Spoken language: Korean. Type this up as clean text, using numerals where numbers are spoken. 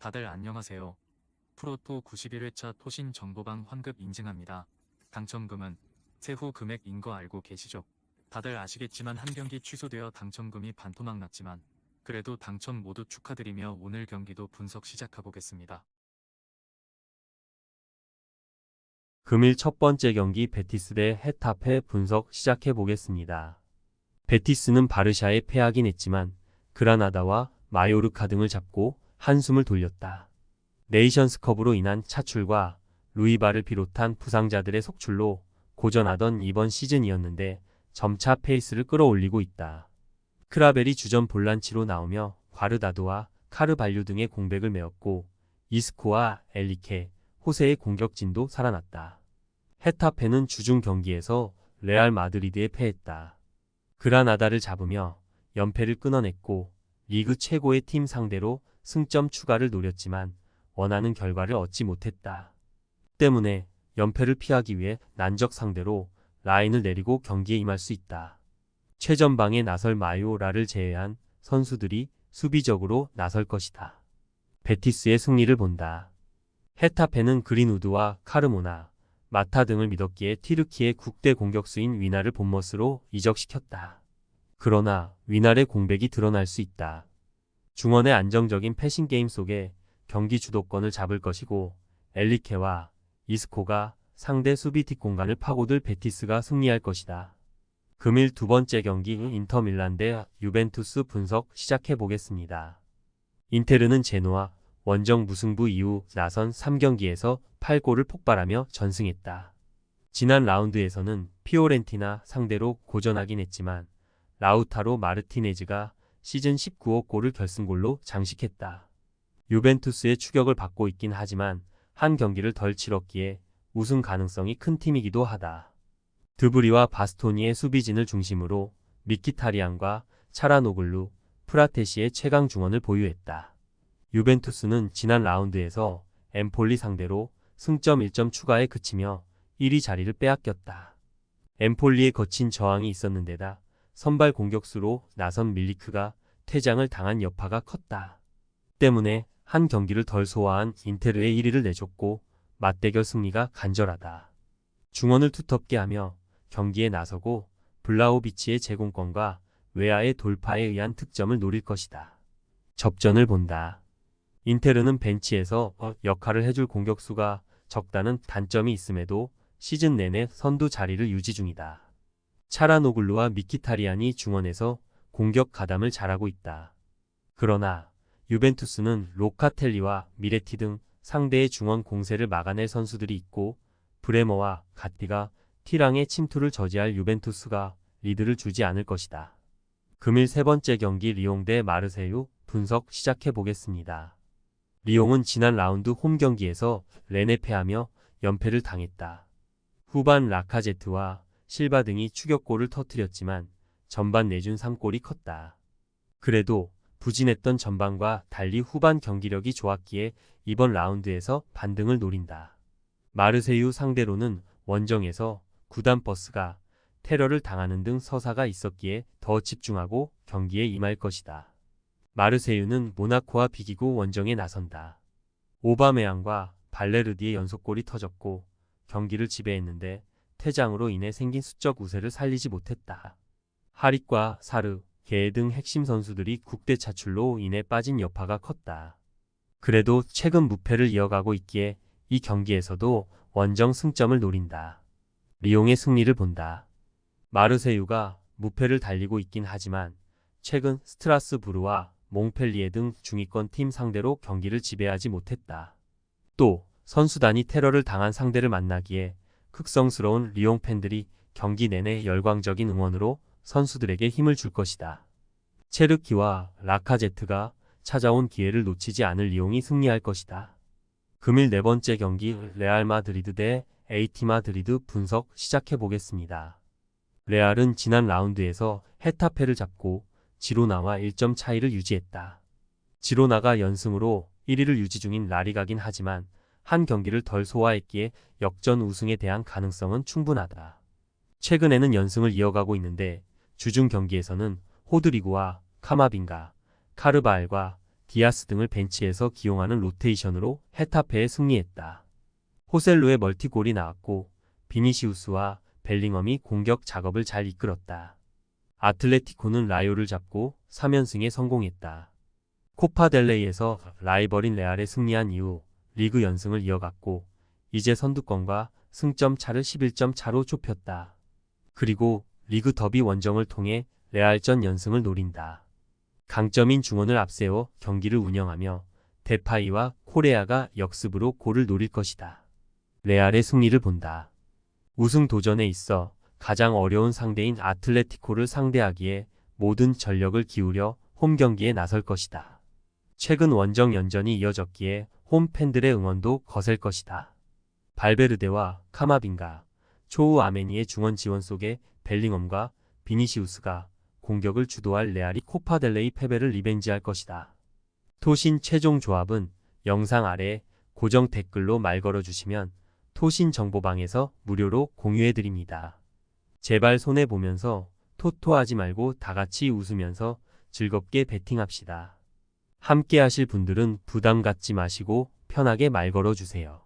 다들 안녕하세요. 프로토 91회차 토신 정보방 환급 인증합니다. 당첨금은 세후 금액인 거 알고 계시죠? 다들 아시겠지만 한 경기 취소되어 당첨금이 반토막 났지만 그래도 당첨 모두 축하드리며 오늘 경기도 분석 시작해보겠습니다. 금일 첫 번째 경기 베티스 대 헤타페 분석 시작해 보겠습니다. 베티스는 바르샤에 패하긴 했지만 그라나다와 마요르카 등을 잡고 한숨을 돌렸다. 네이션스컵으로 인한 차출과 루이바를 비롯한 부상자들의 속출로 고전하던 이번 시즌이었는데 점차 페이스를 끌어올리고 있다. 크라벨이 주전 볼란치로 나오며 과르다도와 카르발류 등의 공백을 메웠고 이스코와 엘리케, 호세의 공격진도 살아났다. 헤타페는 주중 경기에서 레알 마드리드에 패했다. 그라나다를 잡으며 연패를 끊어냈고 리그 최고의 팀 상대로 승점 추가를 노렸지만 원하는 결과를 얻지 못했다. 때문에 연패를 피하기 위해 난적 상대로 라인을 내리고 경기에 임할 수 있다. 최전방에 나설 마요라를 제외한 선수들이 수비적으로 나설 것이다. 베티스의 승리를 본다. 헤타페는 그린우드와 카르모나, 마타 등을 믿었기에 티르키의 국대 공격수인 위날을 본머스로 이적시켰다. 그러나 위날의 공백이 드러날 수 있다. 중원의 안정적인 패싱 게임 속에 경기 주도권을 잡을 것이고 엘리케와 이스코가 상대 수비 뒷공간을 파고들 베티스가 승리할 것이다. 금일 두 번째 경기 인터밀란 대 유벤투스 분석 시작해 보겠습니다. 인테르는 제노아 원정 무승부 이후 나선 3경기에서 8골을 폭발하며 전승했다. 지난 라운드에서는 피오렌티나 상대로 고전하긴 했지만 라우타로 마르티네즈가 시즌 19호 골을 결승골로 장식했다. 유벤투스의 추격을 받고 있긴 하지만 한 경기를 덜 치렀기에 우승 가능성이 큰 팀이기도 하다. 드브리와 바스토니의 수비진을 중심으로 미키타리안과 차라노글루, 프라테시의 최강 중원을 보유했다. 유벤투스는 지난 라운드에서 엠폴리 상대로 승점 1점 추가에 그치며 1위 자리를 빼앗겼다. 엠폴리의 거친 저항이 있었는데다 선발 공격수로 나선 밀리크가 퇴장을 당한 여파가 컸다. 때문에 한 경기를 덜 소화한 인테르의 1위를 내줬고 맞대결 승리가 간절하다. 중원을 투텁게 하며 경기에 나서고 블라호비치의 제공권과 외야의 돌파에 의한 득점을 노릴 것이다. 접전을 본다. 인테르는 벤치에서 역할을 해줄 공격수가 적다는 단점이 있음에도 시즌 내내 선두 자리를 유지 중이다. 차라노글루와 미키타리안이 중원에서 공격 가담을 잘하고 있다. 그러나 유벤투스는 로카텔리와 미레티 등 상대의 중원 공세를 막아낼 선수들이 있고 브레머와 가티가 티랑의 침투를 저지할 유벤투스가 리드를 주지 않을 것이다. 금일 세 번째 경기 리옹 대 마르세유 분석 시작해 보겠습니다. 리옹은 지난 라운드 홈 경기에서 렌에 패하며 연패를 당했다. 후반 라카제트와 실바 등이 추격골을 터뜨렸지만 전반 내준 3골이 컸다. 그래도 부진했던 전반과 달리 후반 경기력이 좋았기에 이번 라운드에서 반등을 노린다. 마르세유 상대로는 원정에서 구단 버스가 테러를 당하는 등 서사가 있었기에 더 집중하고 경기에 임할 것이다. 마르세유는 모나코와 비기고 원정에 나선다. 오바메양과 발레르디의 연속골이 터졌고 경기를 지배했는데 퇴장으로 인해 생긴 수적 우세를 살리지 못했다. 하릭과 사르, 게 등 핵심 선수들이 국대 차출로 인해 빠진 여파가 컸다. 그래도 최근 무패를 이어가고 있기에 이 경기에서도 원정 승점을 노린다. 리옹의 승리를 본다. 마르세유가 무패를 달리고 있긴 하지만 최근 스트라스부르와 몽펠리에 등 중위권 팀 상대로 경기를 지배하지 못했다. 또 선수단이 테러를 당한 상대를 만나기에 극성스러운 리옹 팬들이 경기 내내 열광적인 응원으로 선수들에게 힘을 줄 것이다. 체르키와 라카제트가 찾아온 기회를 놓치지 않을 리옹이 승리할 것이다. 금일 네 번째 경기 레알 마드리드 대 AT 마드리드 분석 시작해 보겠습니다. 레알은 지난 라운드에서 헤타페를 잡고 지로나와 1점 차이를 유지했다. 지로나가 연승으로 1위를 유지 중인 라리가긴 하지만 한 경기를 덜 소화했기에 역전 우승에 대한 가능성은 충분하다. 최근에는 연승을 이어가고 있는데 주중 경기에서는 호드리구와 카마빈가, 카르바알과 디아스 등을 벤치에서 기용하는 로테이션으로 헤타페에 승리했다. 호셀루의 멀티골이 나왔고 비니시우스와 벨링엄이 공격 작업을 잘 이끌었다. 아틀레티코는 라요를 잡고 3연승에 성공했다. 코파델레이에서 라이벌인 레알에 승리한 이후 리그 연승을 이어갔고 이제 선두권과 승점 차를 11점 차로 좁혔다. 그리고 리그 더비 원정을 통해 레알전 연승을 노린다. 강점인 중원을 앞세워 경기를 운영하며 데파이와 코레아가 역습으로 골을 노릴 것이다. 레알의 승리를 본다. 우승 도전에 있어 가장 어려운 상대인 아틀레티코를 상대하기에 모든 전력을 기울여 홈 경기에 나설 것이다. 최근 원정 연전이 이어졌기에 홈 팬들의 응원도 거셀 것이다. 발베르데와 카마빈가, 초우 아메니의 중원 지원 속에 벨링엄과 비니시우스가 공격을 주도할 레알이 코파델레이 패배를 리벤지할 것이다. 토신 최종 조합은 영상 아래 고정 댓글로 말 걸어주시면 토신 정보방에서 무료로 공유해드립니다. 제발 손해보면서 토토하지 말고 다같이 웃으면서 즐겁게 베팅합시다. 함께 하실 분들은 부담 갖지 마시고 편하게 말 걸어주세요.